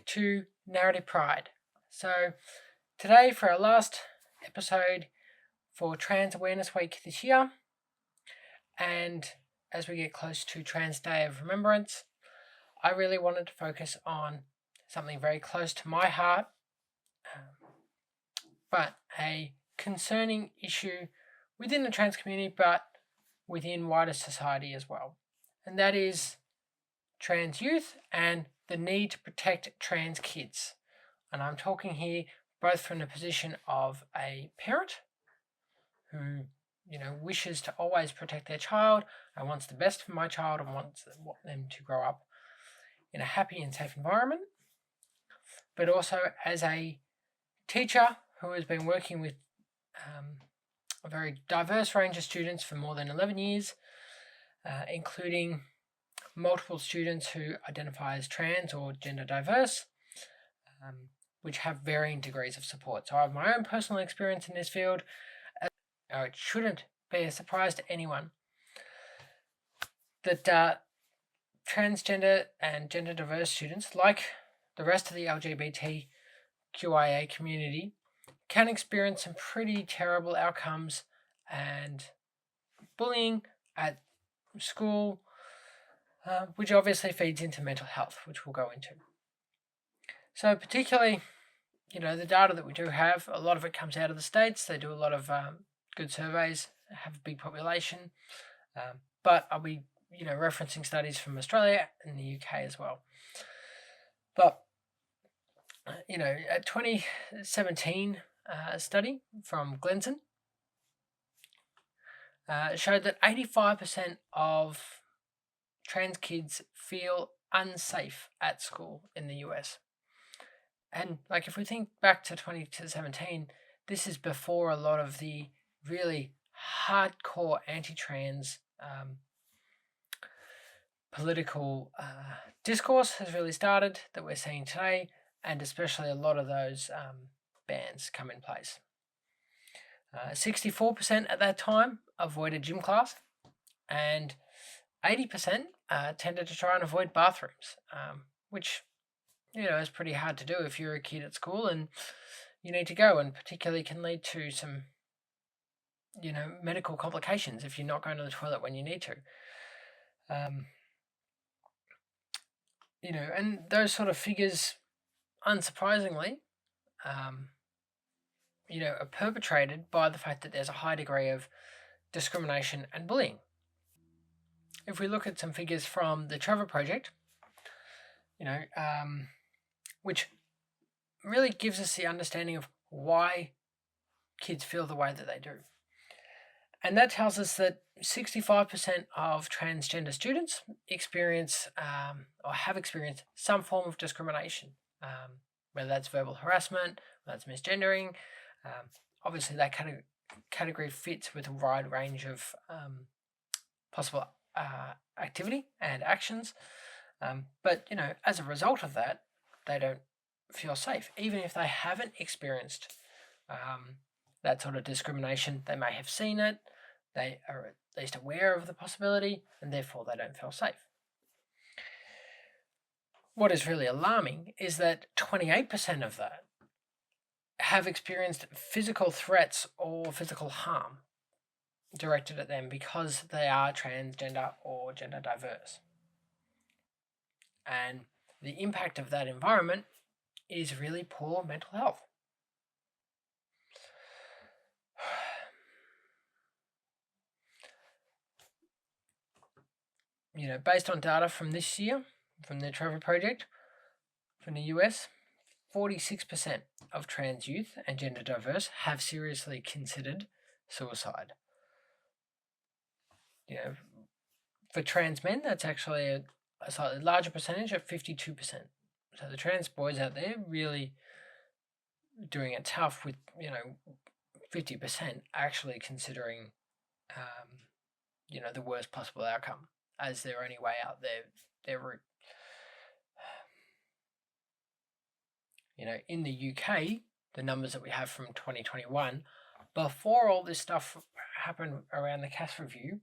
to Narrative Pride. So today for our last episode for Trans Awareness Week this year, and as we get close to Trans Day of Remembrance, I really wanted to focus on something very close to my heart, but a concerning issue within the trans community, but within wider society as well. And that is trans youth and the need to protect trans kids. And I'm talking here both from the position of a parent who, wishes to always protect their child and wants the best for my child and wants them to grow up in a happy and safe environment, but also as a teacher who has been working with a very diverse range of students for more than 11 years, including multiple students who identify as trans or gender diverse, which have varying degrees of support. So I have my own personal experience in this field. It shouldn't be a surprise to anyone that transgender and gender diverse students, like the rest of the LGBTQIA community, can experience some pretty terrible outcomes and bullying at school, which obviously feeds into mental health, which we'll go into. So particularly, the data that we do have, a lot of it comes out of the States. They do a lot of good surveys, have a big population, but I'll be referencing studies from Australia and the UK as well. But a 2017 study from Glenson showed that 85% of trans kids feel unsafe at school in the US. And if we think back to 2017, this is before a lot of the really hardcore anti-trans political discourse has really started that we're seeing today, and especially a lot of those bans come in place. 64% at that time avoided gym class, and 80% tended to try and avoid bathrooms, which is pretty hard to do if you're a kid at school and you need to go, and particularly can lead to some medical complications if you're not going to the toilet when you need to. And those sort of figures, unsurprisingly, are perpetrated by the fact that there's a high degree of discrimination and bullying. If we look at some figures from the Trevor Project, which really gives us the understanding of why kids feel the way that they do. And that tells us that 65% of transgender students experience or have experienced some form of discrimination, whether that's verbal harassment, whether that's misgendering. Obviously, that category fits with a wide range of possible activity and actions. But, as a result of that, they don't feel safe. Even if they haven't experienced that sort of discrimination, they may have seen it, they are at least aware of the possibility, and therefore they don't feel safe. What is really alarming is that 28% of that have experienced physical threats or physical harm directed at them because they are transgender or gender diverse. And the impact of that environment is really poor mental health. Based on data from this year, from the Trevor Project, from the US, 46% of trans youth and gender diverse have seriously considered suicide. For trans men, that's actually a slightly larger percentage at 52%. So the trans boys out there really doing it tough with, 50% actually considering, the worst possible outcome as their only way out their route. In the UK, the numbers that we have from 2021, before all this stuff happened around the Cass review,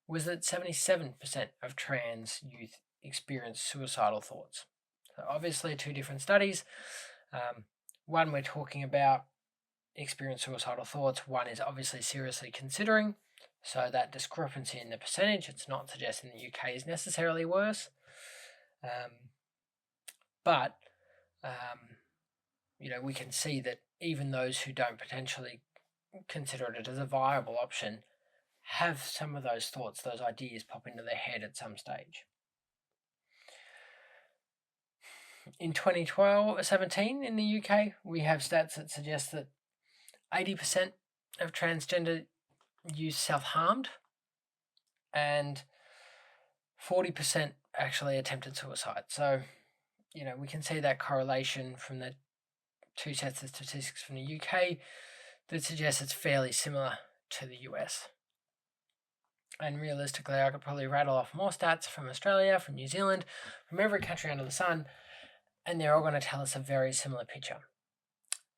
was that 77% of trans youth experienced suicidal thoughts. So obviously 2 different studies. One we're talking about experienced suicidal thoughts. One is obviously seriously considering. So that discrepancy in the percentage, it's not suggesting the UK is necessarily worse. But we can see that even those who don't potentially consider it as a viable option have some of those thoughts, those ideas pop into their head at some stage. In 2017 in the UK, we have stats that suggest that 80% of transgender youth self-harmed and 40% actually attempted suicide. So, we can see that correlation from the 2 sets of statistics from the UK that suggests it's fairly similar to the US. And realistically, I could probably rattle off more stats from Australia, from New Zealand, from every country under the sun, and they're all going to tell us a very similar picture.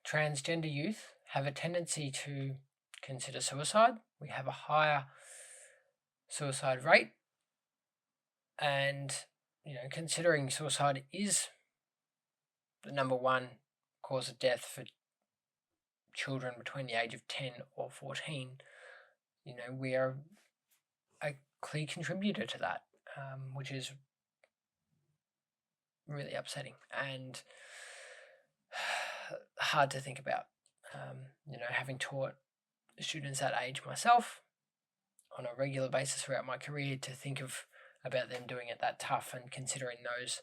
Transgender youth have a tendency to consider suicide. We have a higher suicide rate, and considering suicide is the number one cause of death for children between the age of 10 or 14, we are a clear contributor to that, which is really upsetting and hard to think about. Having taught students that age myself on a regular basis throughout my career, to think about them doing it that tough and considering those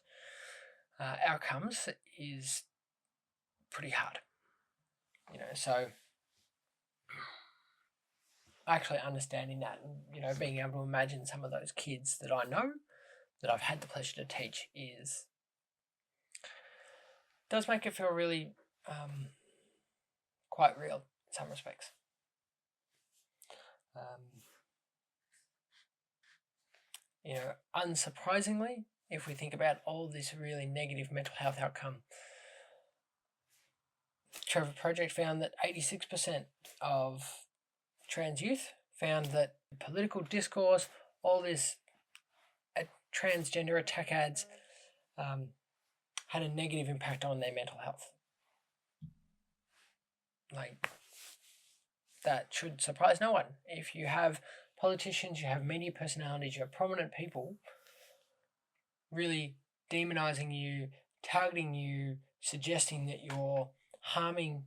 outcomes is pretty hard. So actually understanding that and, being able to imagine some of those kids that I know, that I've had the pleasure to teach, does make it feel really quite real in some respects. Unsurprisingly, if we think about all this really negative mental health outcome, the Trevor Project found that 86% of trans youth found that political discourse, all this transgender attack ads, had a negative impact on their mental health. That should surprise no one. If you have politicians, you have media personalities, you have prominent people really demonizing you, targeting you, suggesting that you're harming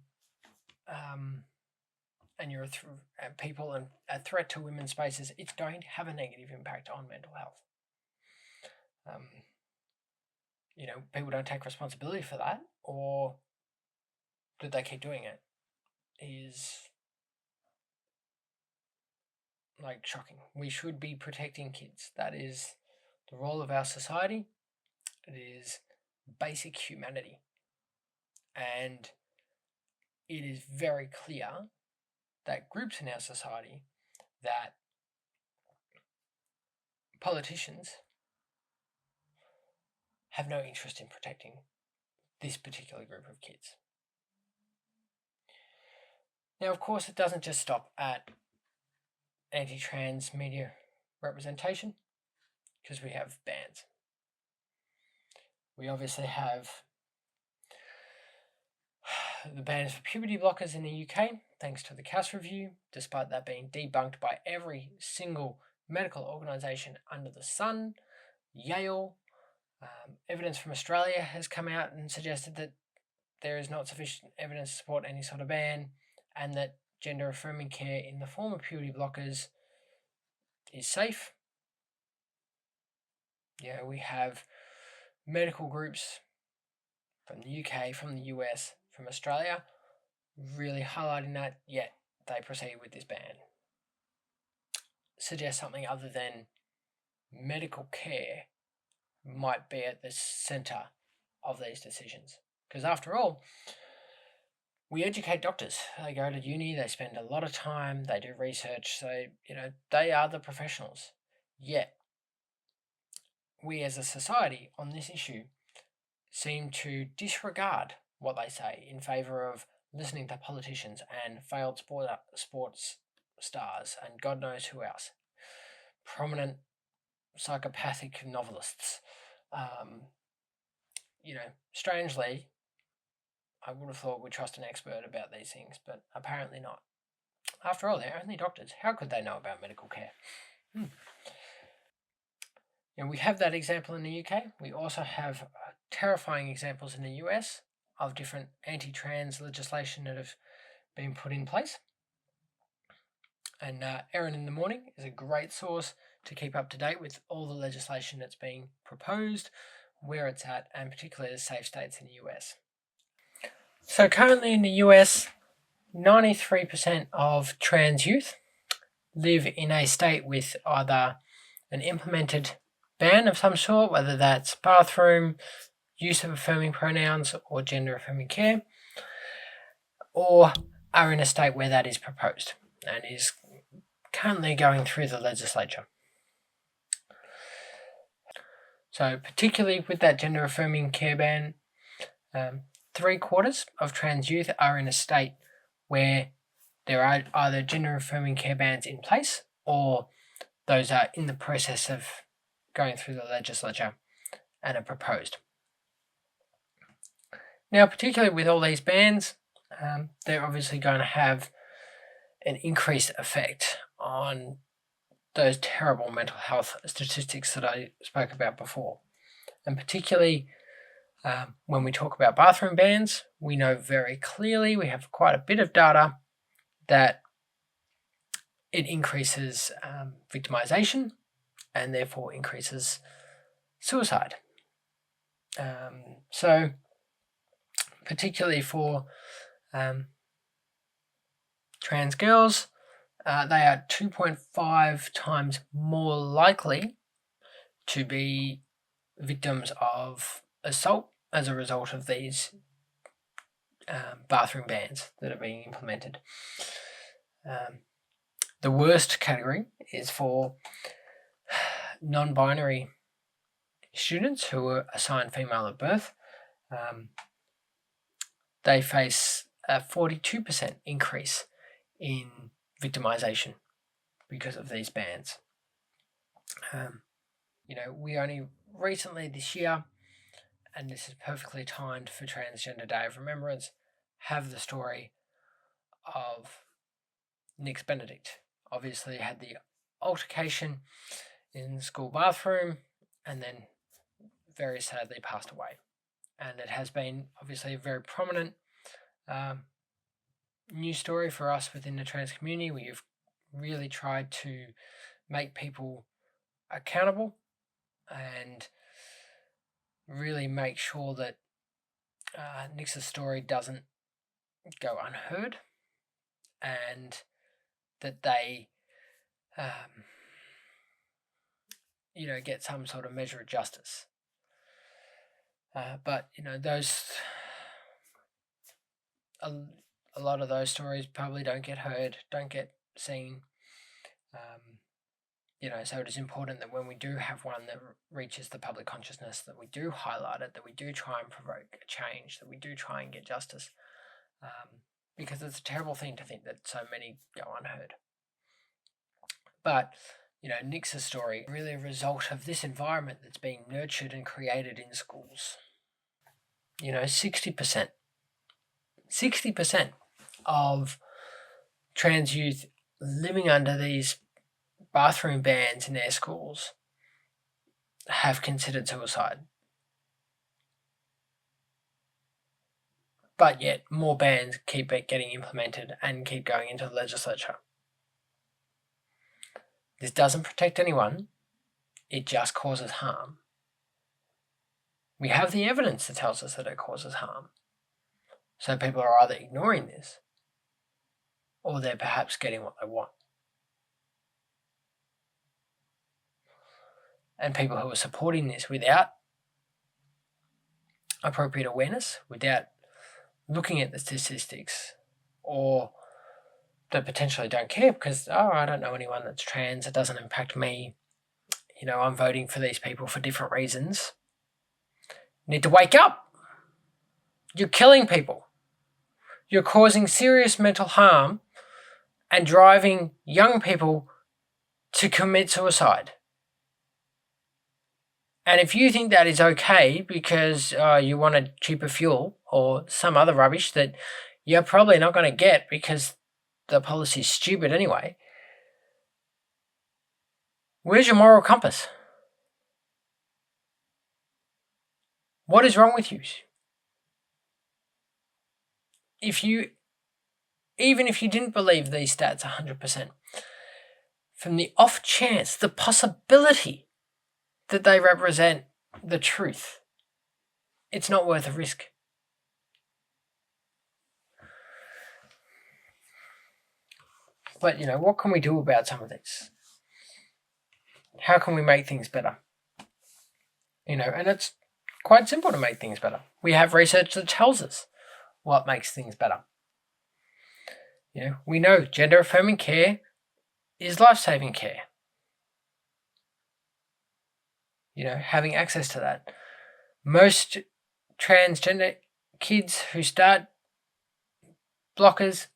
and you're people and a threat to women's spaces, it's going to have a negative impact on mental health. People don't take responsibility for that, or do they keep doing it, is shocking. We should be protecting kids. That is the role of our society. It is basic humanity. And it is very clear that groups in our society, that politicians have no interest in protecting this particular group of kids. Now, of course, it doesn't just stop at anti-trans media representation, because we have bans. We obviously have the bans for puberty blockers in the UK, thanks to the Cass review, despite that being debunked by every single medical organisation under the sun. Yale, evidence from Australia has come out and suggested that there is not sufficient evidence to support any sort of ban, and that gender affirming care in the form of puberty blockers is safe. We have medical groups from the UK, from the US, from Australia, really highlighting that, yet they proceed with this ban. Suggest something other than medical care might be at the centre of these decisions. Because after all, we educate doctors. They go to uni, they spend a lot of time, they do research, so, they are the professionals. Yet, we as a society on this issue seem to disregard what they say in favour of listening to politicians and failed sports stars and God knows who else. Prominent psychopathic novelists. strangely, I would have thought we'd trust an expert about these things, but apparently not. After all, they're only doctors. How could they know about medical care? We have that example in the UK. We also have terrifying examples in the US of different anti-trans legislation that have been put in place. And Erin in the Morning is a great source to keep up to date with all the legislation that's being proposed, where it's at, and particularly the safe states in the US. So currently in the US, 93% of trans youth live in a state with either an implemented ban of some sort, whether that's bathroom, use of affirming pronouns, or gender affirming care, or are in a state where that is proposed and is currently going through the legislature. So particularly with that gender affirming care ban, 3/4 of trans youth are in a state where there are either gender affirming care bans in place or those are in the process of going through the legislature and are proposed. Now, particularly with all these bans, they're obviously going to have an increased effect on those terrible mental health statistics that I spoke about before. And particularly when we talk about bathroom bans, we know very clearly, we have quite a bit of data that it increases victimization and therefore increases suicide. So particularly for trans girls, they are 2.5 times more likely to be victims of assault as a result of these bathroom bans that are being implemented. The worst category is for non-binary students who were assigned female at birth. They face a 42% increase in victimization because of these bans. We only recently this year, and this is perfectly timed for Transgender Day of Remembrance, have the story of Nick Benedict. Obviously had the altercation in the school bathroom and then very sadly passed away. And it has been obviously a very prominent news story for us within the trans community. We've really tried to make people accountable and really make sure that Nick's story doesn't go unheard and that they get some sort of measure of justice. But those a lot of those stories probably don't get heard, don't get seen. So it is important that when we do have one that reaches the public consciousness, that we do highlight it, that we do try and provoke a change, that we do try and get justice, because it's a terrible thing to think that so many go unheard. But Nick's story really a result of this environment that's being nurtured and created in schools. 60% of trans youth living under these bathroom bans in their schools have considered suicide. But yet more bans keep getting implemented and keep going into the legislature. This doesn't protect anyone, it just causes harm. We have the evidence that tells us that it causes harm. So people are either ignoring this or they're perhaps getting what they want. And people who are supporting this without appropriate awareness, without looking at the statistics, or that potentially don't care because, I don't know anyone that's trans, it doesn't impact me, I'm voting for these people for different reasons. You need to wake up. You're killing people. You're causing serious mental harm and driving young people to commit suicide. And if you think that is okay because you want a cheaper fuel or some other rubbish that you're probably not going to get because the policy is stupid anyway, where's your moral compass? What is wrong with you? Even if you didn't believe these stats 100%, from the off chance, the possibility that they represent the truth, it's not worth a risk. But, what can we do about some of this? How can we make things better? And it's quite simple to make things better. We have research that tells us what makes things better. We know gender affirming care is life-saving care. Having access to that. Most transgender kids who start blockers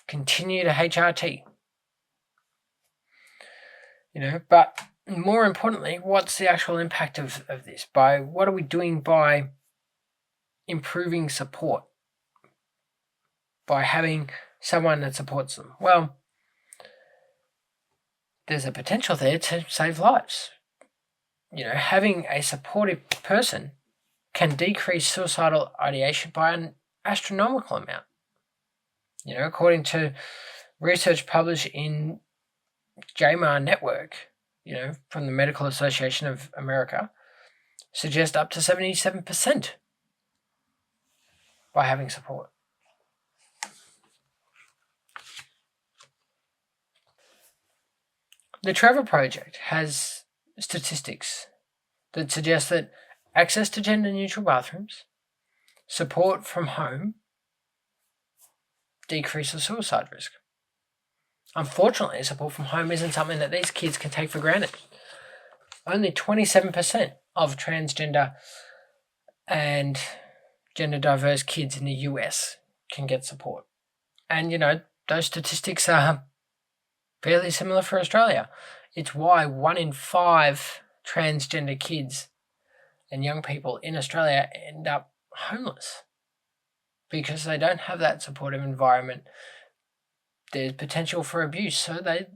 continue to HRT. But more importantly, what's the actual impact of this? What are we doing by improving support? By having someone that supports them? Well, there's a potential there to save lives. Having a supportive person can decrease suicidal ideation by an astronomical amount. According to research published in JMAR Network, from the Medical Association of America, suggest up to 77% by having support. The Trevor Project has statistics that suggest that access to gender-neutral bathrooms, support from home, decreases suicide risk. Unfortunately, support from home isn't something that these kids can take for granted. Only 27% of transgender and gender diverse kids in the US can get support. And, those statistics are fairly similar for Australia. It's why 1 in 5 transgender kids and young people in Australia end up homeless because they don't have that supportive environment. There's potential for abuse, so they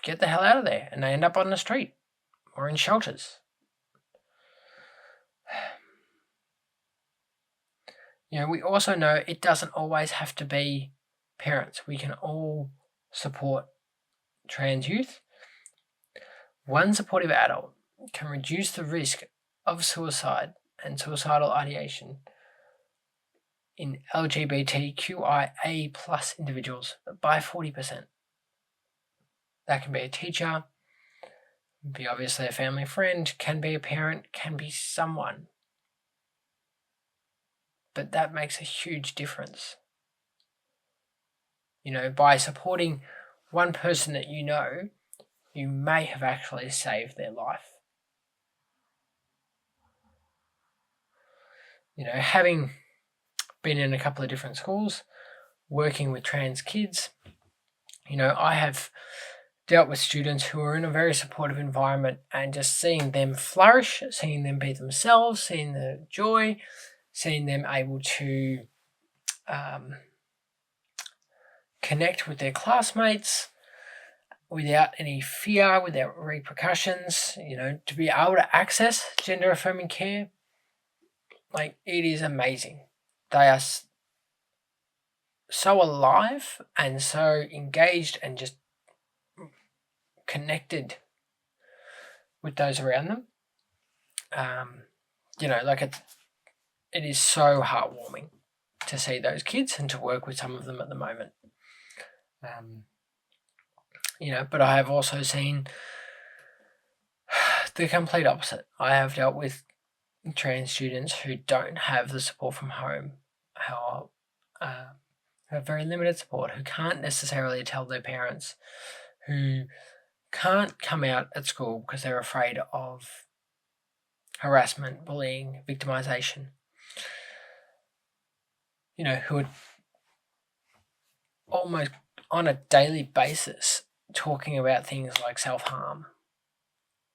get the hell out of there and they end up on the street or in shelters. We also know it doesn't always have to be parents. We can all support trans youth. One supportive adult can reduce the risk of suicide and suicidal ideation in LGBTQIA+ individuals by 40%. That can be a teacher, be obviously a family friend, can be a parent, can be someone. But that makes a huge difference. By supporting one person that you may have actually saved their life. Having been in a couple of different schools, working with trans kids, I have dealt with students who are in a very supportive environment and just seeing them flourish, seeing them be themselves, seeing the joy, seeing them able to connect with their classmates without any fear, without repercussions, to be able to access gender affirming care, it is amazing. They are so alive and so engaged and just connected with those around them. It is so heartwarming to see those kids and to work with some of them at the moment. But I have also seen the complete opposite. I have dealt with trans students who don't have the support from home, who have very limited support, who can't necessarily tell their parents, who can't come out at school because they're afraid of harassment, bullying, victimisation, who are almost on a daily basis talking about things like self-harm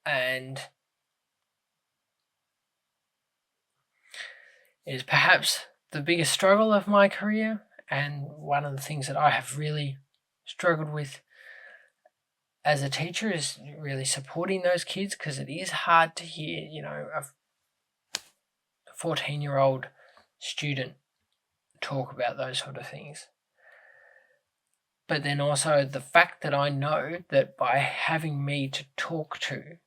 and is perhaps the biggest struggle of my career, and one of the things that I have really struggled with as a teacher is really supporting those kids, because it is hard to hear, a 14-year-old student talk about those sort of things. But then also the fact that I know that by having me to talk to,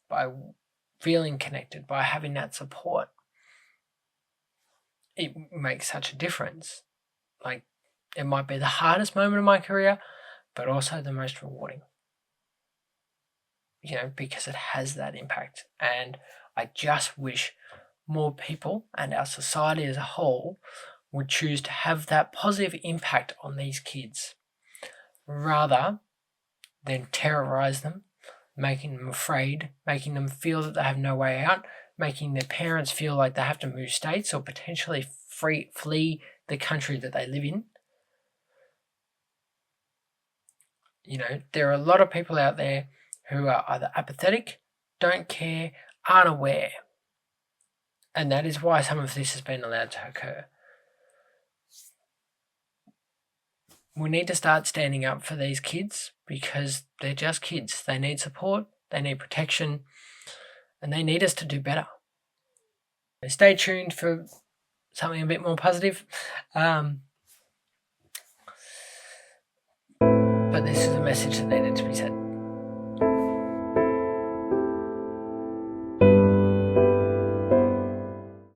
by feeling connected, by having that support, it makes such a difference. Like, it might be the hardest moment of my career, but also the most rewarding. Because it has that impact. And I just wish more people and our society as a whole would choose to have that positive impact on these kids rather than terrorize them, making them afraid, making them feel that they have no way out, making their parents feel like they have to move states or potentially flee the country that they live in. There are a lot of people out there who are either apathetic, don't care, aren't aware. And that is why some of this has been allowed to occur. We need to start standing up for these kids, because they're just kids. They need support, they need protection, and they need us to do better. Stay tuned for something a bit more positive. But this is a message that needed to be said.